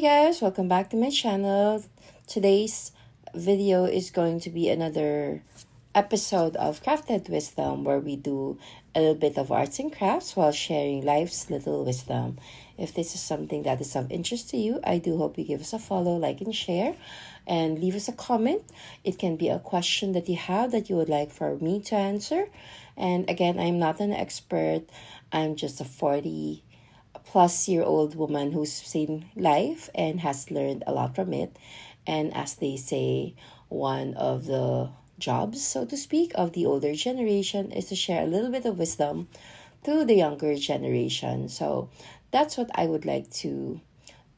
guys, welcome back to my channel. Today's video is going to be another episode of Crafted Wisdom where we do a little bit of arts and crafts while sharing life's little wisdom. If this is something that is of interest to you, I do hope you give us a follow, like, and share, and leave us a comment. It can be a question that you have that you would like for me to answer. And again, I'm not an expert. I'm just a 40-plus-year-old woman who's seen life and has learned a lot from it. And as they say, one of the jobs, so to speak, of the older generation is to share a little bit of wisdom to the younger generation. So that's what I would like to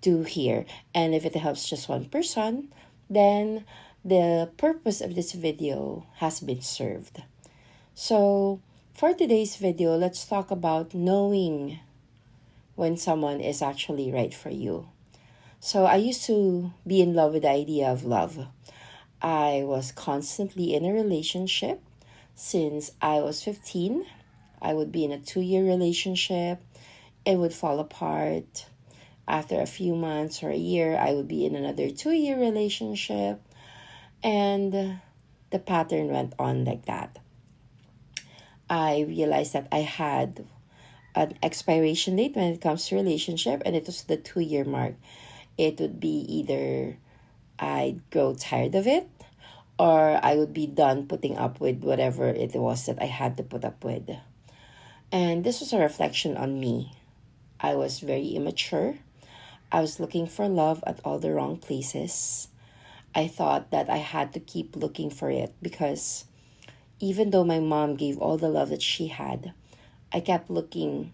do here. And if it helps just one person, then the purpose of this video has been served. So for today's video, let's talk about knowing when someone is actually right for you. So I used to be in love with the idea of love. I was constantly in a relationship since I was 15. I would be in a 2-year relationship. It would fall apart. After a few months or a year, I would be in another 2-year relationship. And the pattern went on like that. I realized that I had an expiration date when it comes to relationship, and it was the 2-year mark. It would be either I'd grow tired of it or I would be done putting up with whatever it was that I had to put up with. And this was a reflection on me. I was very immature. I was looking for love at all the wrong places. I thought that I had to keep looking for it because even though my mom gave all the love that she had, I kept looking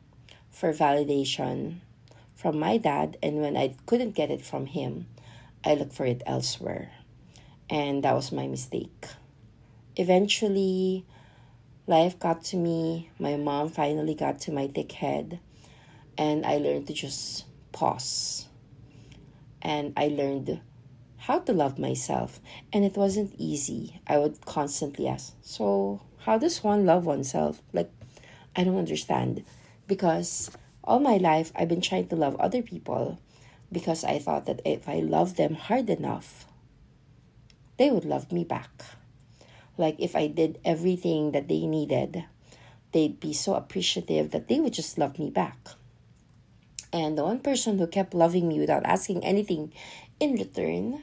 for validation from my dad, and when I couldn't get it from him, I looked for it elsewhere. And that was my mistake. Eventually, life got to me. My mom finally got to my thick head, and I learned to just pause. And I learned how to love myself. And it wasn't easy. I would constantly ask, so how does one love oneself? Like, I don't understand. Because all my life, I've been trying to love other people because I thought that if I loved them hard enough, they would love me back. Like if I did everything that they needed, they'd be so appreciative that they would just love me back. And the one person who kept loving me without asking anything in return,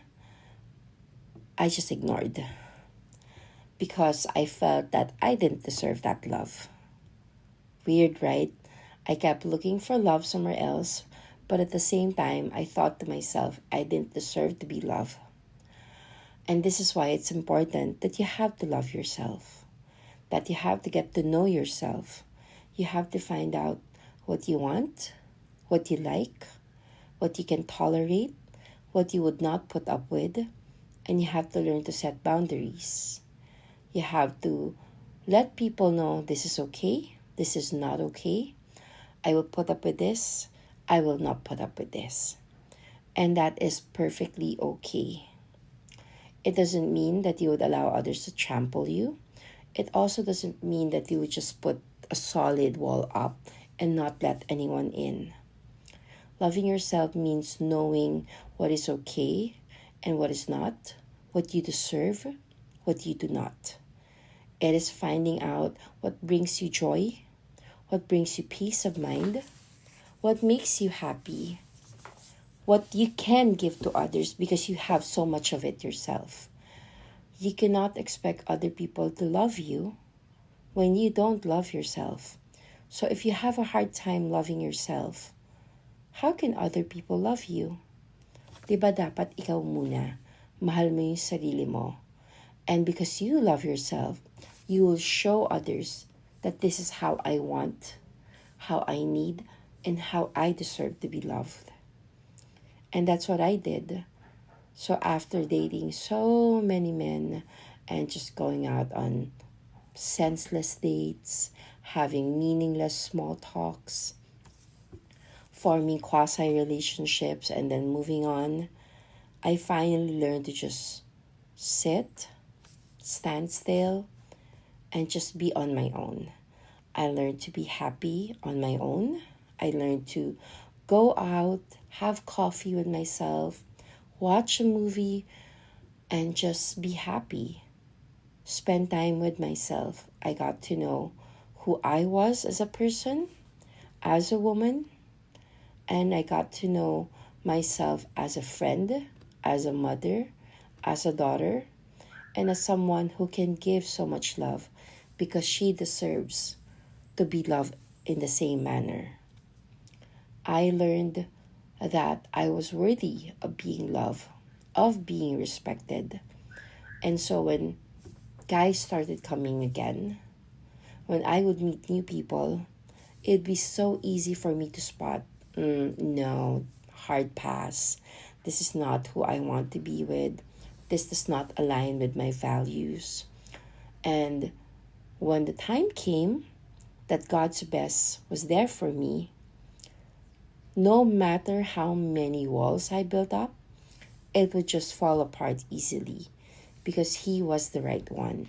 I just ignored. Because I felt that I didn't deserve that love. Weird, right? I kept looking for love somewhere else, but at the same time, I thought to myself, I didn't deserve to be loved. And this is why it's important that you have to love yourself, that you have to get to know yourself. You have to find out what you want, what you like, what you can tolerate, what you would not put up with, and you have to learn to set boundaries. You have to let people know this is okay, this is not okay. I will put up with this. I will not put up with this. And that is perfectly okay. It doesn't mean that you would allow others to trample you. It also doesn't mean that you would just put a solid wall up and not let anyone in. Loving yourself means knowing what is okay and what is not, what you deserve, what you do not. It is finding out what brings you joy, what brings you peace of mind, what makes you happy, what you can give to others because you have so much of it yourself. You cannot expect other people to love you when you don't love yourself. So if you have a hard time loving yourself, how can other people love you? Diba dapat ikaw muna, mahal mo yung sarili mo. And because you love yourself, you will show others that this is how I want, how I need, and how I deserve to be loved. And that's what I did. So after dating so many men and just going out on senseless dates, having meaningless small talks, forming quasi-relationships, and then moving on, I finally learned to just sit, stand still, and just be on my own. I learned to be happy on my own. I learned to go out, have coffee with myself, watch a movie, and just be happy. Spend time with myself. I got to know who I was as a person, as a woman, and I got to know myself as a friend, as a mother, as a daughter, and as someone who can give so much love because she deserves to be loved in the same manner. I learned that I was worthy of being loved, of being respected. And so when guys started coming again, when I would meet new people, it'd be so easy for me to spot, no, hard pass. This is not who I want to be with. This does not align with my values. And when the time came that God's best was there for me, no matter how many walls I built up, it would just fall apart easily because He was the right one.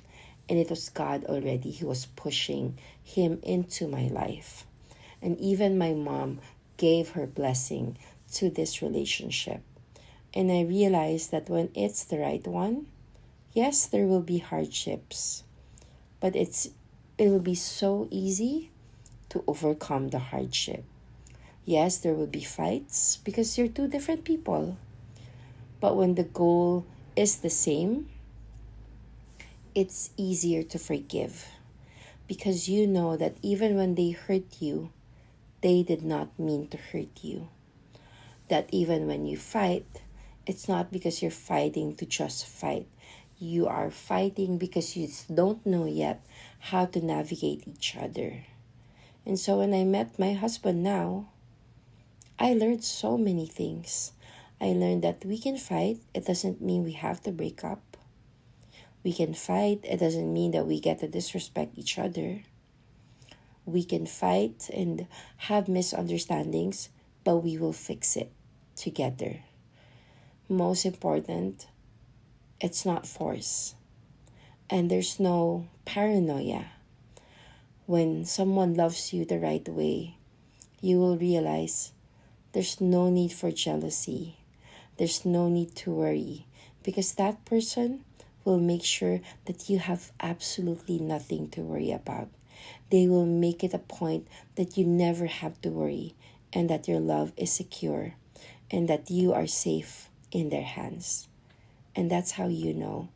And it was God already who was pushing Him into my life. And even my mom gave her blessing to this relationship. And I realized that when it's the right one, yes, there will be hardships, but it will be so easy to overcome the hardship. Yes, there will be fights because you're two different people. But when the goal is the same, it's easier to forgive because you know that even when they hurt you, they did not mean to hurt you. That even when you fight, it's not because you're fighting to just fight. You are fighting because you don't know yet how to navigate each other. And so when I met my husband now, I learned so many things. I learned that we can fight. It doesn't mean we have to break up. We can fight. It doesn't mean that we get to disrespect each other. We can fight and have misunderstandings, but we will fix it together. Most important, it's not force. And there's no paranoia. When someone loves you the right way, you will realize there's no need for jealousy. There's no need to worry because that person will make sure that you have absolutely nothing to worry about. They will make it a point that you never have to worry and that your love is secure and that you are safe in their hands. And that's how you know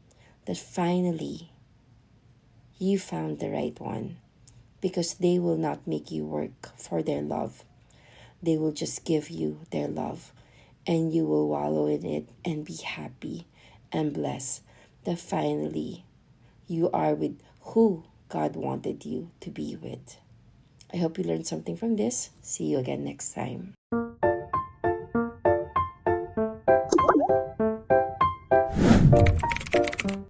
that finally you found the right one because they will not make you work for their love. They will just give you their love and you will wallow in it and be happy and blessed that finally you are with who God wanted you to be with. I hope you learned something from this. See you again next time.